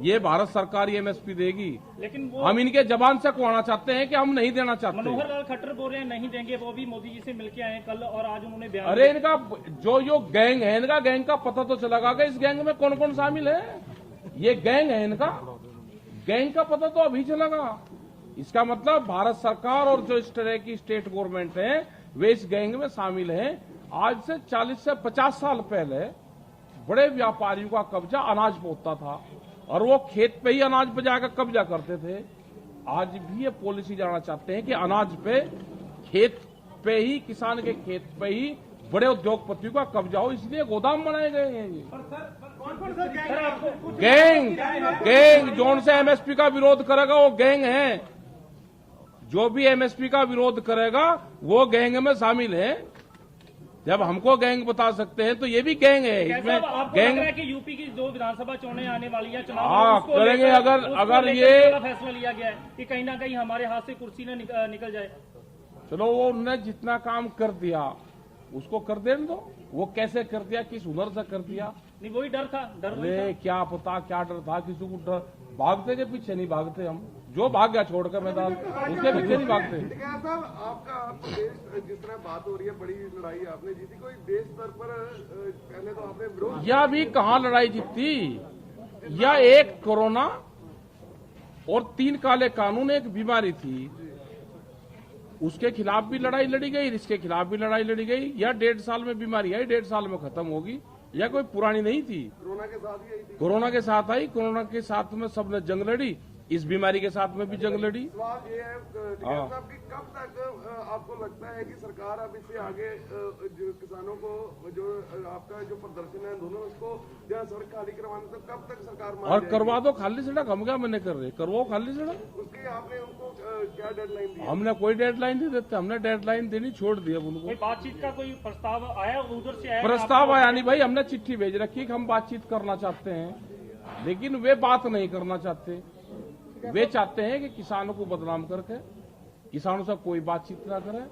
ये भारत सरकार एमएसपी देगी, लेकिन वो हम इनके जबान से कुआना चाहते हैं कि हम नहीं देना चाहते। मनोहर लाल खट्टर बोल रहे हैं नहीं देंगे, वो भी मोदी जी से मिलके आए हैं कल और आज उन्होंने बयान अरे इनका जो गैंग है, इनका गैंग का पता तो चलेगा कि इस गैंग में कौन कौन शामिल है। ये गैंग है इनका, गैंग का पता तो अभी चलेगा। इसका मतलब भारत सरकार और जो इस तरह की स्टेट गवर्नमेंट है वे इस गैंग में शामिल हैं। आज से 40 से 50 साल पहले बड़े व्यापारियों का कब्जा अनाज पे होता था और वो खेत पे ही अनाज पे जाकर कब्जा करते थे। आज भी ये पॉलिसी जाना चाहते हैं कि अनाज पे, खेत पे ही, किसान के खेत पे ही बड़े उद्योगपतियों का कब्जा हो, इसलिए गोदाम बनाए गए हैं। ये गैंग जोन से एमएसपी का विरोध करेगा वो गैंग है, जो भी एमएसपी का विरोध करेगा वो गैंग में शामिल है। जब हमको गैंग बता सकते हैं तो ये भी गैंग है। इसमें गैंग लग रहा है कि यूपी की जो विधानसभा चुनाव आने वाली है, हाँ करेंगे। अगर ये फैसला लिया गया है कि कहीं ना कहीं हमारे हाथ से कुर्सी न निकल जाए, चलो वो उन्होंने जितना काम कर दिया उसको कर देने दो। वो कैसे कर दिया, किस हुनर से कर दिया, नहीं वही डर था। अरे क्या पता क्या डर था, किसी को डर। भागते के पीछे नहीं भागते हम, जो भाग गया छोड़कर मैदान उसके पीछे नहीं भागते। साहब आपका देश जिस तरह बात हो रही है, बड़ी लड़ाई आपने जीती, कोई देश स्तर पर पहले तो आपने विरोध, या भी कहाँ लड़ाई जीती, या एक कोरोना और 3 काले कानून एक बीमारी थी, उसके खिलाफ भी लड़ाई लड़ी गई, इसके खिलाफ भी लड़ाई लड़ी गई। या 1.5 साल में बीमारी आई, 1.5 साल में खत्म होगी, या कोई पुरानी नहीं थी। कोरोना के साथ ही आई थी। कोरोना के साथ आई, कोरोना के साथ में सबने जंग लड़ी, इस बीमारी के साथ में भी जंग लड़ी। सवाल ये है साहब कि कब तक आपको लगता है कि सरकार अब इससे आगे जो किसानों को जो आपका जो प्रदर्शन है दोनों उसको जहाँ सड़क खाली करवाने, तो कब तक सरकार मान और जाएगी? करवा दो खाली सड़क, हम क्या मैंने कर रहे, करवाओ खाली सड़क। उसकी आपने उनको क्या डेडलाइन दी? हमने कोई डेडलाइन नहीं देते, हमने डेडलाइन देनी छोड़ दी अब उनको। कोई बातचीत का कोई प्रस्ताव आया उधर से? आया प्रस्ताव आया नहीं भाई, हमने चिट्ठी भेज रखी कि हम बातचीत करना चाहते हैं, लेकिन वे बात नहीं करना चाहते। वे चाहते हैं कि किसानों को बदनाम करके किसानों से कोई बातचीत ना करे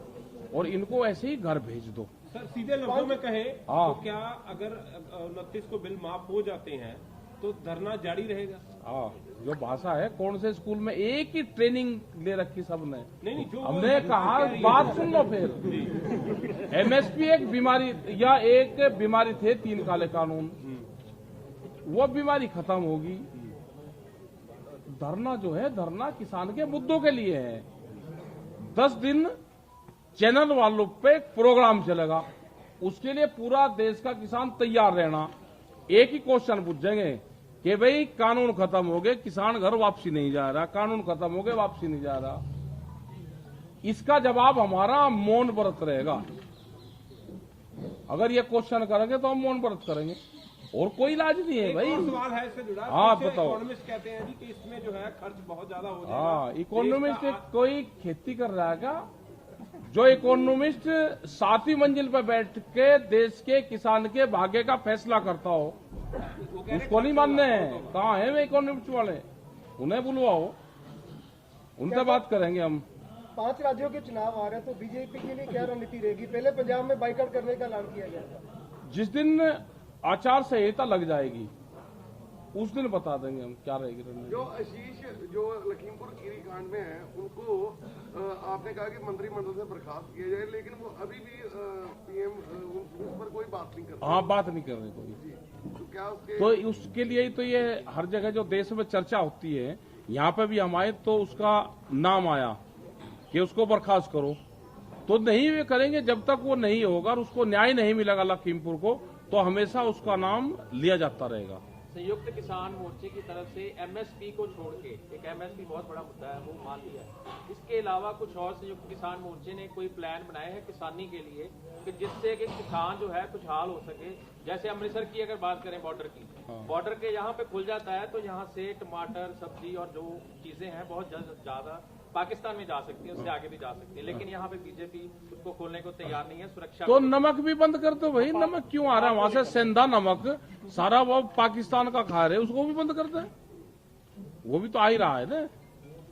और इनको ऐसे ही घर भेज दो। सर सीधे लफ्जों में कहें हाँ। तो क्या अगर 29 को बिल माफ हो जाते हैं तो धरना जारी रहेगा? हाँ, जो भाषा है, कौन से स्कूल में एक ही ट्रेनिंग ले रखी सबने। नहीं जो हमने कहा बात सुन लो फिर। एमएसपी एक बीमारी या एक बीमारी थे 3 काले कानून, वो बीमारी खत्म होगी। धरना जो है, धरना किसान के मुद्दों के लिए है। 10 दिन चैनल वालों पे प्रोग्राम चलेगा, उसके लिए पूरा देश का किसान तैयार रहना। एक ही क्वेश्चन पूछेंगे कि भाई कानून खत्म हो गए, किसान घर वापसी नहीं जा रहा, कानून खत्म हो गए वापसी नहीं जा रहा। इसका जवाब हमारा मौन व्रत रहेगा। अगर ये क्वेश्चन करेंगे तो हम मौन व्रत करेंगे, और कोई इलाज नहीं है भाई। सवाल है इससे जुड़ा। हाँ बताओ। इकोनॉमिस्ट कहते हैं जी कि इसमें जो है खर्च बहुत ज्यादा हो जाएगा। हाँ, इकोनॉमिस्ट कोई खेती कर रहा है क्या? जो इकोनॉमिस्ट 7वीं मंजिल पर बैठ के देश के किसान के भाग्य का फैसला करता हो, उसको नहीं मानने हैं। कहाँ है वे इकोनॉमिस्ट वाले? उन्हें बुलवाओ, उनसे बात करेंगे हम। 5 राज्यों के चुनाव आ रहे हैं, तो बीजेपी के लिए क्या रणनीति रहेगी? पहले पंजाब में बाइकआउट करने का ऐलान किया गया था। जिस दिन आचार संहिता लग जाएगी उस दिन बता देंगे हम क्या रहेगी रणनीति। जो आशीष जो लखीमपुर खीरी कांड में है उनको आपने कहा कि मंत्रिमंडल से बर्खास्त किया जाए, लेकिन वो अभी भी पीएम उस पर कोई बात नहीं कर रहे। हाँ, बात नहीं कर रहे कोई। तो क्या तो उसके लिए ही तो ये हर जगह जो देश में चर्चा होती है, यहाँ पे भी हम आए तो उसका नाम आया कि उसको बर्खास्त करो। तो नहीं वे करेंगे जब तक वो नहीं होगा और उसको न्याय नहीं मिलेगा लखीमपुर को, तो हमेशा उसका नाम लिया जाता रहेगा। संयुक्त किसान मोर्चे की तरफ से एमएसपी को छोड़ के, एक एमएसपी बहुत बड़ा मुद्दा है वो मान लिया है, इसके अलावा कुछ और संयुक्त किसान मोर्चे ने कोई प्लान बनाया है किसानी के लिए कि जिससे कि किसान जो है खुशहाल हो सके? जैसे अमृतसर की अगर बात करें बॉर्डर की, बॉर्डर के यहाँ पे खुल जाता है तो यहाँ से टमाटर, सब्जी और जो चीजें हैं बहुत ज्यादा पाकिस्तान में जा सकती है, उससे आगे भी जा सकती है, लेकिन यहाँ पे बीजेपी उसको खोलने को तैयार नहीं है। सुरक्षा तो नमक भी बंद कर दो भाई। नमक क्यों आ रहा है वहां से? सेंधा नमक सारा वो पाकिस्तान का खा रहे, उसको भी बंद कर दे। वो भी तो आ ही रहा है ना।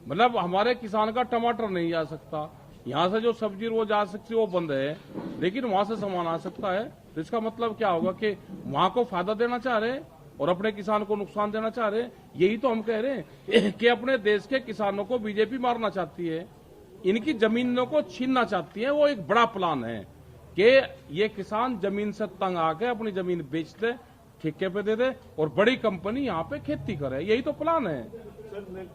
मतलब हमारे किसान का टमाटर नहीं जा सकता, यहाँ से जो सब्जी रोज आ सकती है वो बंद है, लेकिन वहां से सामान आ सकता है। तो इसका मतलब क्या होगा कि वहां को फायदा देना चाह रहे हैं, और अपने किसान को नुकसान देना चाह रहे हैं। यही तो हम कह रहे हैं कि अपने देश के किसानों को बीजेपी मारना चाहती है, इनकी जमीनों को छीनना चाहती है। वो एक बड़ा प्लान है कि ये किसान जमीन से तंग आके अपनी जमीन बेच दे, ठेके पे दे दे और बड़ी कंपनी यहाँ पे खेती करे। यही तो प्लान है।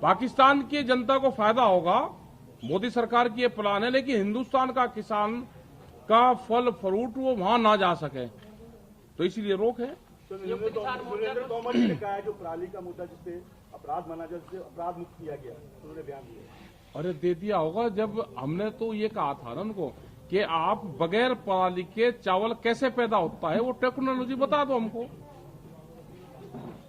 पाकिस्तान की जनता को फायदा होगा, मोदी सरकार की ये प्लान है, लेकिन हिंदुस्तान का किसान का फल फ्रूट वो वहां ना जा सके, तो इसीलिए रोक है। नरेंद्र तोमर जी ने कहा है जो पराली का मुद्दा जिससे अपराध माना जाए, जिससे अपराध मुक्त किया गया, उन्होंने बयान दिया। अरे दे दिया होगा, जब हमने तो ये कहा था ना उनको कि आप बगैर पराली के चावल कैसे पैदा होता है वो टेक्नोलॉजी बता दो हमको,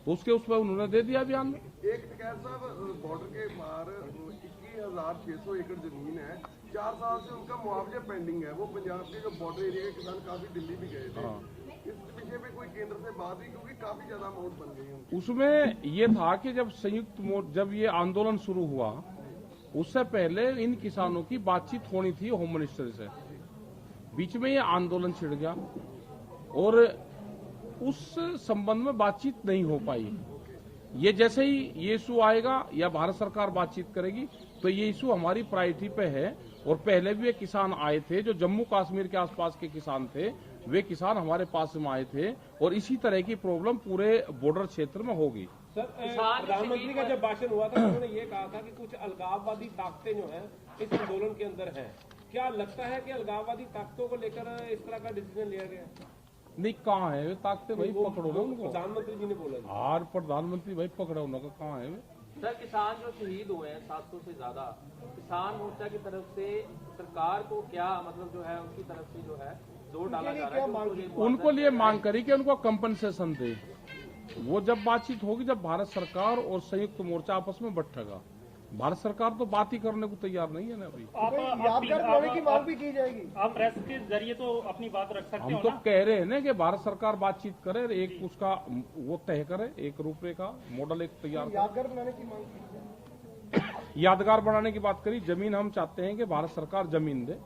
तो उसके उस पर उन्होंने दे दिया बयान में। एक टिकैत साहब, बॉर्डर के पार 21,600 एकड़ जमीन है, 4 साल से उनका मुआवजा पेंडिंग है। वो पंजाब के जो बॉर्डर एरिया के किसान काफी दिल्ली भी गए थे। इस विषय पे कोई केंद्र से बात हुई, क्योंकि काफी ज्यादा अमाउंट बन गई है। उसमें ये था कि जब ये आंदोलन शुरू हुआ उससे पहले इन किसानों की बातचीत होनी थी होम मिनिस्टर से, बीच में ये आंदोलन छिड़ गया और उस संबंध में बातचीत नहीं हो पाई। ये जैसे ही ये इशू आएगा या भारत सरकार बातचीत करेगी तो ये इशू हमारी प्रायोरिटी पे है। और पहले भी ये किसान आए थे जो जम्मू कश्मीर के आसपास के किसान थे, वे किसान हमारे पास में आए थे और इसी तरह की प्रॉब्लम पूरे बॉर्डर क्षेत्र में होगी। सर, प्रधानमंत्री का जब भाषण हुआ था उन्होंने ये कहा था कि कुछ अलगाववादी ताकतें जो हैं इस आंदोलन के अंदर हैं। क्या लगता है कि अलगाववादी ताकतों को लेकर इस तरह का डिसीजन लिया गया? नहीं, कहाँ है वे ताकते भाई, पकड़ो ना उनको। प्रधानमंत्री जी ने बोला और प्रधानमंत्री भाई पकड़ो उनका, कहाँ है वे? सर, किसान जो शहीद हुए हैं 700 से ज्यादा, किसान मोर्चा की तरफ से सरकार को क्या मतलब जो है उनकी तरफ से जो है जोर डाला जा रहा है? उनको लिए मांग करी कि उनको कंपनसेशन दे। वो जब बातचीत होगी, जब भारत सरकार और संयुक्त मोर्चा आपस में बैठेगा। भारत सरकार तो बात ही करने को तैयार नहीं है ना अभी। यादगार बनाने की मांग भी की जाएगी। आप प्रेस के जरिए तो अपनी बात रख सकते हम हो तो ना? कह रहे हैं ना कि भारत सरकार बातचीत करे, एक उसका वो तय करे, एक रूपरेखा मॉडल एक तैयार करे। यादगार बनाने की मांग की जाए। यादगार बनाने की बात करी। जमीन हम चाहते हैं कि भारत सरकार जमीन दे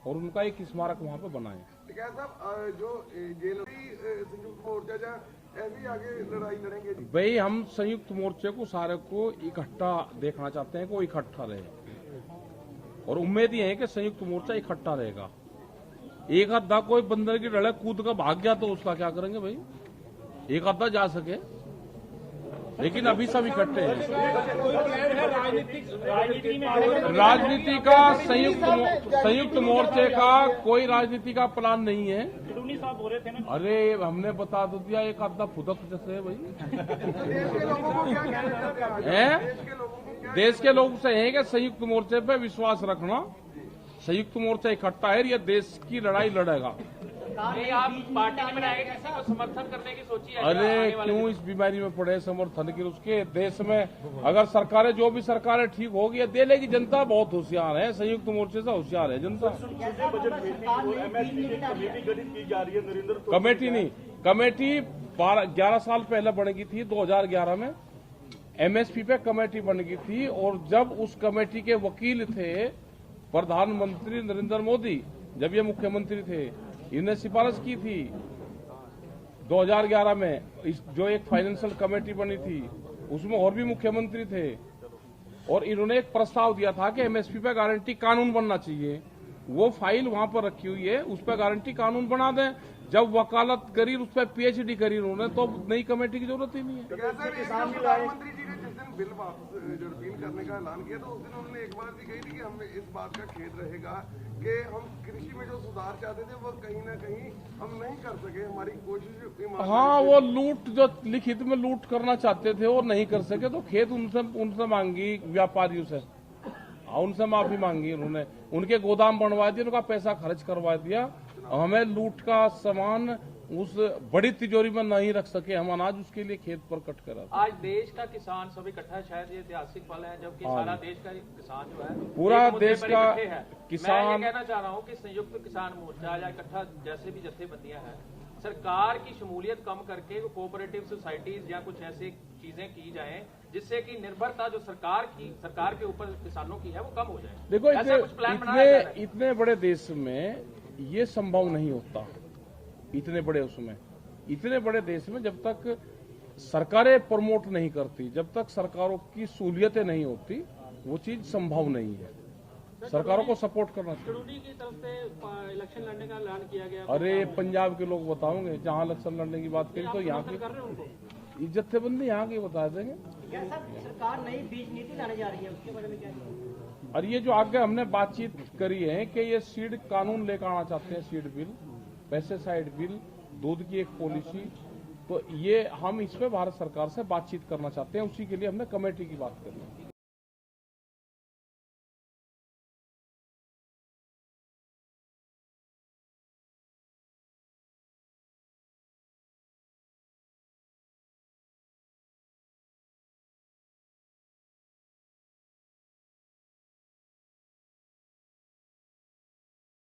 और उनका एक स्मारक वहाँ पे बनाए। टिकैत साहब, जो संयुक्त मोर्चा जा ऐसी आगे लड़ाई लड़ेंगे जी? भाई हम संयुक्त मोर्चे को सारे को इकट्ठा देखना चाहते हैं कि वो इकट्ठा रहे और उम्मीद ये है कि संयुक्त मोर्चा इकट्ठा रहेगा। एक आधा कोई बंदर की लड़ाई कूद कर भाग गया तो उसका क्या करेंगे भाई? एक आधा जा सके, लेकिन अभी सब इकट्ठे हैं। राजनीति का संयुक्त मोर्चे का कोई राजनीति का प्लान नहीं है। खिलौनी साहब बोल रहे थे ना? अरे हमने बता तो दिया, एक आधा फुदक जैसे है भाई। देश के लोगों को क्या कहना चाहते हैं? हैं? देश के लोगों को क्या? देश के लोग से है कि संयुक्त मोर्चे पे विश्वास रखना। संयुक्त मोर्चा इकट्ठा है, ये देश की लड़ाई लड़ेगा। नहीं, आप पार्टी नहीं बनाएंगे, किसी को समर्थन करने की सोची है? अरे क्यों इस बीमारी में पड़े समर्थन की? उसके देश में अगर सरकारें, जो भी सरकारें ठीक होगी ये दे लेगी। जनता बहुत होशियार है, संयुक्त मोर्चे से होशियार है जनता। बजट एमएसपी की कमेटी गठित की जा रही है नरेंद्र कमेटी नहीं, कमेटी 11 साल पहले बनेगी थी। 2011 में एमएसपी पे कमेटी बन गई थी और जब उस कमेटी के वकील थे प्रधानमंत्री नरेंद्र मोदी, जब ये मुख्यमंत्री थे, इन्हें सिफारिश की थी 2011 में। जो एक फाइनेंशियल कमेटी बनी थी उसमें और भी मुख्यमंत्री थे और इन्होंने एक प्रस्ताव दिया था कि एमएसपी पे गारंटी कानून बनना चाहिए। वो फाइल वहां पर रखी हुई है, उस पर गारंटी कानून बना दें। जब वकालत करी, उस पर पीएचडी करी उन्होंने, तो नई कमेटी की जरूरत ही नहीं है। प्रधानमंत्री जी ने जिस दिन बिल वापस जो रिपील करने का ऐलान किया तो उस दिन उन्होंने एक बार भी कही थी कि हमें इस बात का खेद रहेगा कि हम कृषि में जो सुधार चाहते थे वो कहीं ना कहीं हम नहीं कर सके। हमारी कोशिश, हाँ, वो लूट जो लिखित में लूट करना चाहते थे वो नहीं कर सके, तो खेद उनसे मांगी व्यापारियों से, उनसे माफी मांगी उन्होंने। उनके गोदाम बनवा दिए, उनका पैसा खर्च करवा दिया। हमें लूट का सामान उस बड़ी तिजोरी में नहीं रख सके हम अनाज, उसके लिए खेत पर कट करा। आज देश का किसान सब इकट्ठा है, शायद ये ऐतिहासिक पल है जबकि सारा देश का किसान जो है, पूरा एक मुद्दे देश पर का इकट्ठे है। किसान। मैं ये कहना चाह रहा हूँ कि संयुक्त किसान मोर्चा या इकट्ठा जैसे भी जत्थेबंदियां हैं, सरकार की शमूलियत कम करके कोऑपरेटिव सोसाइटीज या कुछ ऐसी चीजें की जाएं जिससे कि निर्भरता जो सरकार के ऊपर किसानों की है वो कम हो जाए। देखो, ऐसा कुछ प्लान बनाया जा रहा है? इतने बड़े देश में ये संभव नहीं होता। इतने बड़े देश में जब तक सरकारें प्रमोट नहीं करती, जब तक सरकारों की सहूलियतें नहीं होती वो चीज संभव नहीं है। सरकारों को सपोर्ट करना चाहिए। टूडी की तरफ से इलेक्शन लड़ने का ऐलान किया गया। अरे पंजाब के लोग बताओगे, जहां इलेक्शन लड़ने की बात करी तो यहाँ की कर रहे हैं उनको। ये जत्थेबंदी यहाँ की बता देंगे। क्या साहब सरकार नई बीज नीति लाने जा रही है, उसके बारे में क्या? और ये जो आगे हमने बातचीत करी है कि ये सीड कानून लेकर आना चाहते हैं, सीड बिल, पेस्टिसाइड बिल, दूध की एक पॉलिसी, तो ये हम इस पे भारत सरकार से बातचीत करना चाहते हैं। उसी के लिए हमने कमेटी की बात करी।